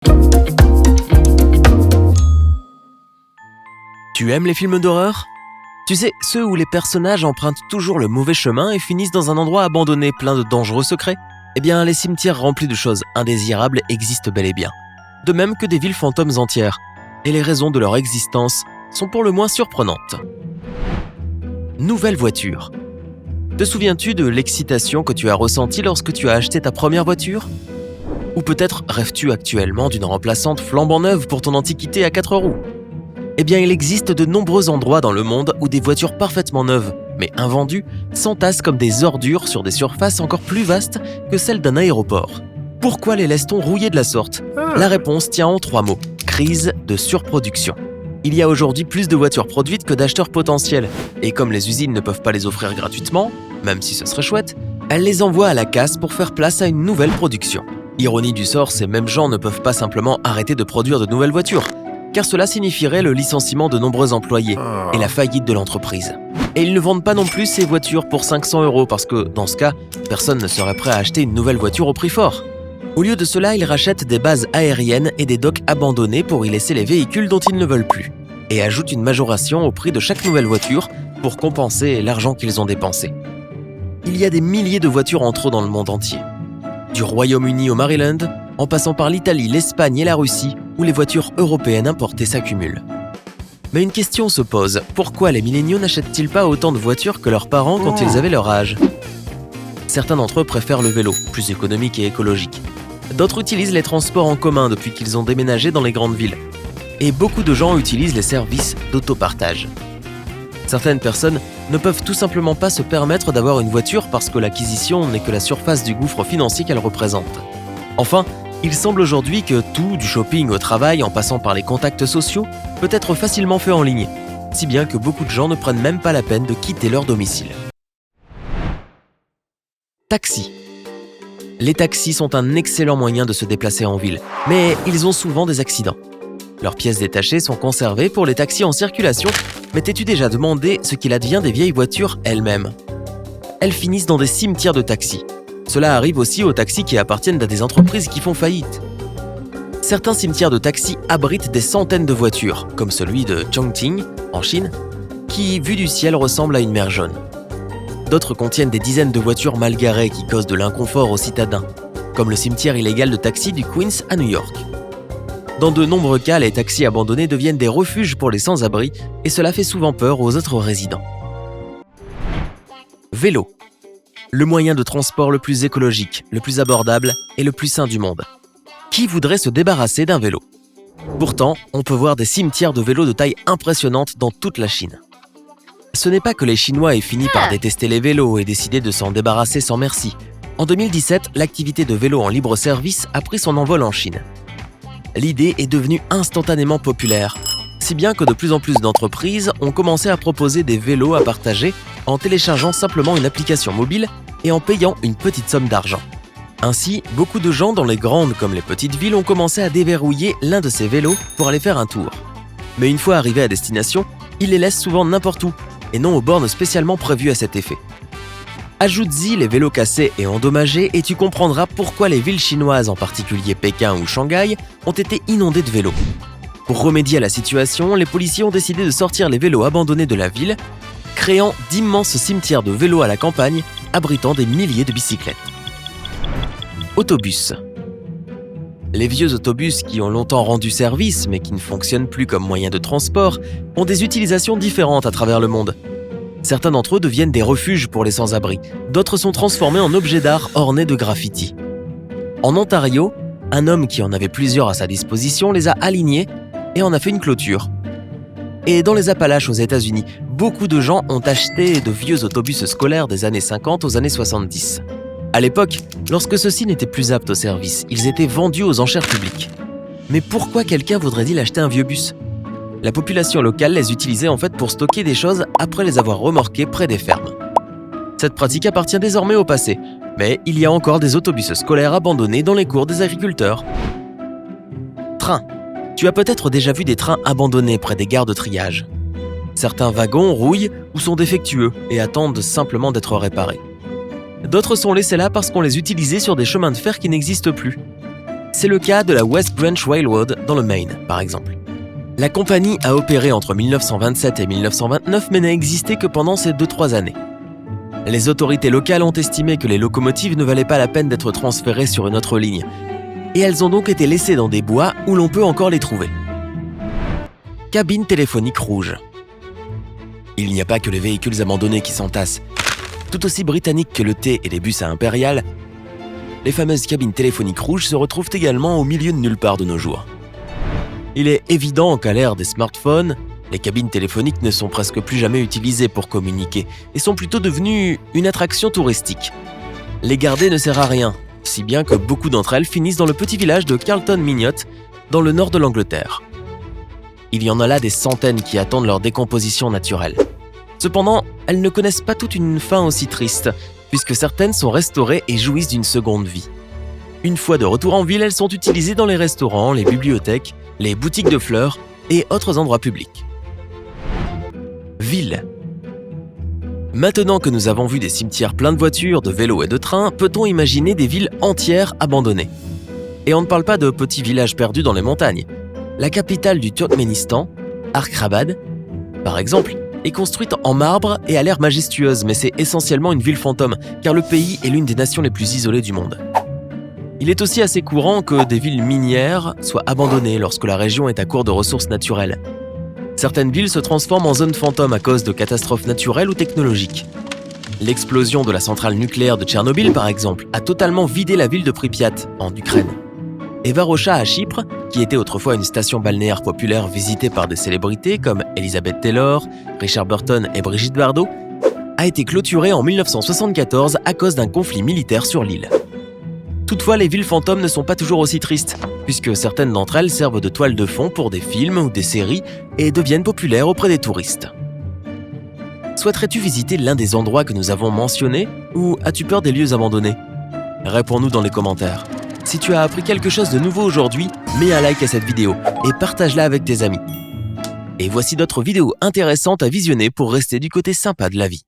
Tu aimes les films d'horreur ? Tu sais, ceux où les personnages empruntent toujours le mauvais chemin et finissent dans un endroit abandonné plein de dangereux secrets ? Eh bien, les cimetières remplis de choses indésirables existent bel et bien. De même que des villes fantômes entières. Et les raisons de leur existence sont pour le moins surprenantes. Nouvelle voiture. Te souviens-tu de l'excitation que tu as ressentie lorsque tu as acheté ta première voiture ? Ou peut-être rêves-tu actuellement d'une remplaçante flambant neuve pour ton antiquité à 4 roues ? Eh bien, il existe de nombreux endroits dans le monde où des voitures parfaitement neuves, mais invendues, s'entassent comme des ordures sur des surfaces encore plus vastes que celles d'un aéroport. Pourquoi les laisse-t-on rouiller de la sorte ? La réponse tient en 3 mots. Crise de surproduction. Il y a aujourd'hui plus de voitures produites que d'acheteurs potentiels. Et comme les usines ne peuvent pas les offrir gratuitement, même si ce serait chouette, elles les envoient à la casse pour faire place à une nouvelle production. Ironie du sort, ces mêmes gens ne peuvent pas simplement arrêter de produire de nouvelles voitures, car cela signifierait le licenciement de nombreux employés et la faillite de l'entreprise. Et ils ne vendent pas non plus ces voitures pour 500 € parce que, dans ce cas, personne ne serait prêt à acheter une nouvelle voiture au prix fort. Au lieu de cela, ils rachètent des bases aériennes et des docks abandonnés pour y laisser les véhicules dont ils ne veulent plus, et ajoutent une majoration au prix de chaque nouvelle voiture pour compenser l'argent qu'ils ont dépensé. Il y a des milliers de voitures en trop dans le monde entier. Du Royaume-Uni au Maryland, en passant par l'Italie, l'Espagne et la Russie, où les voitures européennes importées s'accumulent. Mais une question se pose, pourquoi les milléniaux n'achètent-ils pas autant de voitures que leurs parents quand ils avaient leur âge ? Certains d'entre eux préfèrent le vélo, plus économique et écologique. D'autres utilisent les transports en commun depuis qu'ils ont déménagé dans les grandes villes. Et beaucoup de gens utilisent les services d'autopartage. Certaines personnes ne peuvent tout simplement pas se permettre d'avoir une voiture parce que l'acquisition n'est que la surface du gouffre financier qu'elle représente. Enfin, il semble aujourd'hui que tout, du shopping au travail en passant par les contacts sociaux, peut être facilement fait en ligne, si bien que beaucoup de gens ne prennent même pas la peine de quitter leur domicile. Taxi. Les taxis sont un excellent moyen de se déplacer en ville, mais ils ont souvent des accidents. Leurs pièces détachées sont conservées pour les taxis en circulation, mais t'es-tu déjà demandé ce qu'il advient des vieilles voitures elles-mêmes ? Elles finissent dans des cimetières de taxis. Cela arrive aussi aux taxis qui appartiennent à des entreprises qui font faillite. Certains cimetières de taxis abritent des centaines de voitures, comme celui de Chongqing, en Chine, qui, vu du ciel, ressemble à une mer jaune. D'autres contiennent des dizaines de voitures mal garées qui causent de l'inconfort aux citadins, comme le cimetière illégal de taxis du Queens à New York. Dans de nombreux cas, les taxis abandonnés deviennent des refuges pour les sans-abri et cela fait souvent peur aux autres résidents. Vélo. Le moyen de transport le plus écologique, le plus abordable et le plus sain du monde. Qui voudrait se débarrasser d'un vélo ? Pourtant, on peut voir des cimetières de vélos de taille impressionnante dans toute la Chine. Ce n'est pas que les Chinois aient fini par détester les vélos et décidé de s'en débarrasser sans merci. En 2017, l'activité de vélo en libre service a pris son envol en Chine. L'idée est devenue instantanément populaire, si bien que de plus en plus d'entreprises ont commencé à proposer des vélos à partager en téléchargeant simplement une application mobile et en payant une petite somme d'argent. Ainsi, beaucoup de gens dans les grandes comme les petites villes ont commencé à déverrouiller l'un de ces vélos pour aller faire un tour. Mais une fois arrivés à destination, ils les laissent souvent n'importe où, et non aux bornes spécialement prévues à cet effet. Ajoute-y les vélos cassés et endommagés et tu comprendras pourquoi les villes chinoises, en particulier Pékin ou Shanghai, ont été inondées de vélos. Pour remédier à la situation, les policiers ont décidé de sortir les vélos abandonnés de la ville, créant d'immenses cimetières de vélos à la campagne, abritant des milliers de bicyclettes. Autobus. Les vieux autobus qui ont longtemps rendu service, mais qui ne fonctionnent plus comme moyen de transport, ont des utilisations différentes à travers le monde. Certains d'entre eux deviennent des refuges pour les sans-abri, d'autres sont transformés en objets d'art ornés de graffitis. En Ontario, un homme qui en avait plusieurs à sa disposition les a alignés et en a fait une clôture. Et dans les Appalaches aux États-Unis, beaucoup de gens ont acheté de vieux autobus scolaires des années 50 aux années 70. À l'époque, lorsque ceux-ci n'étaient plus aptes au service, ils étaient vendus aux enchères publiques. Mais pourquoi quelqu'un voudrait-il acheter un vieux bus ? La population locale les utilisait en fait pour stocker des choses après les avoir remorqués près des fermes. Cette pratique appartient désormais au passé, mais il y a encore des autobus scolaires abandonnés dans les cours des agriculteurs. Train. Tu as peut-être déjà vu des trains abandonnés près des gares de triage. Certains wagons rouillent ou sont défectueux et attendent simplement d'être réparés. D'autres sont laissés là parce qu'on les utilisait sur des chemins de fer qui n'existent plus. C'est le cas de la West Branch Railroad dans le Maine, par exemple. La compagnie a opéré entre 1927 et 1929 mais n'a existé que pendant ces 2-3 années. Les autorités locales ont estimé que les locomotives ne valaient pas la peine d'être transférées sur une autre ligne, et elles ont donc été laissées dans des bois où l'on peut encore les trouver. Cabine téléphonique rouge. Il n'y a pas que les véhicules abandonnés qui s'entassent. Tout aussi britanniques que le thé et les bus à Impérial, les fameuses cabines téléphoniques rouges se retrouvent également au milieu de nulle part de nos jours. Il est évident qu'à l'ère des smartphones, les cabines téléphoniques ne sont presque plus jamais utilisées pour communiquer et sont plutôt devenues une attraction touristique. Les garder ne sert à rien, si bien que beaucoup d'entre elles finissent dans le petit village de Carlton Mignot, dans le nord de l'Angleterre. Il y en a là des centaines qui attendent leur décomposition naturelle. Cependant, elles ne connaissent pas toute une fin aussi triste, puisque certaines sont restaurées et jouissent d'une seconde vie. Une fois de retour en ville, elles sont utilisées dans les restaurants, les bibliothèques, les boutiques de fleurs et autres endroits publics. Ville. Maintenant que nous avons vu des cimetières pleins de voitures, de vélos et de trains, peut-on imaginer des villes entières abandonnées? Et on ne parle pas de petits villages perdus dans les montagnes. La capitale du Turkménistan, Arkhabad, par exemple, est construite en marbre et a l'air majestueuse, mais c'est essentiellement une ville fantôme, car le pays est l'une des nations les plus isolées du monde. Il est aussi assez courant que des villes minières soient abandonnées lorsque la région est à court de ressources naturelles. Certaines villes se transforment en zones fantômes à cause de catastrophes naturelles ou technologiques. L'explosion de la centrale nucléaire de Tchernobyl, par exemple, a totalement vidé la ville de Pripyat, en Ukraine. Et Varosha à Chypre, qui était autrefois une station balnéaire populaire visitée par des célébrités comme Elizabeth Taylor, Richard Burton et Brigitte Bardot, a été clôturée en 1974 à cause d'un conflit militaire sur l'île. Toutefois, les villes fantômes ne sont pas toujours aussi tristes, puisque certaines d'entre elles servent de toile de fond pour des films ou des séries et deviennent populaires auprès des touristes. Souhaiterais-tu visiter l'un des endroits que nous avons mentionnés ou as-tu peur des lieux abandonnés? Réponds-nous dans les commentaires. Si tu as appris quelque chose de nouveau aujourd'hui, mets un like à cette vidéo et partage-la avec tes amis. Et voici d'autres vidéos intéressantes à visionner pour rester du côté sympa de la vie.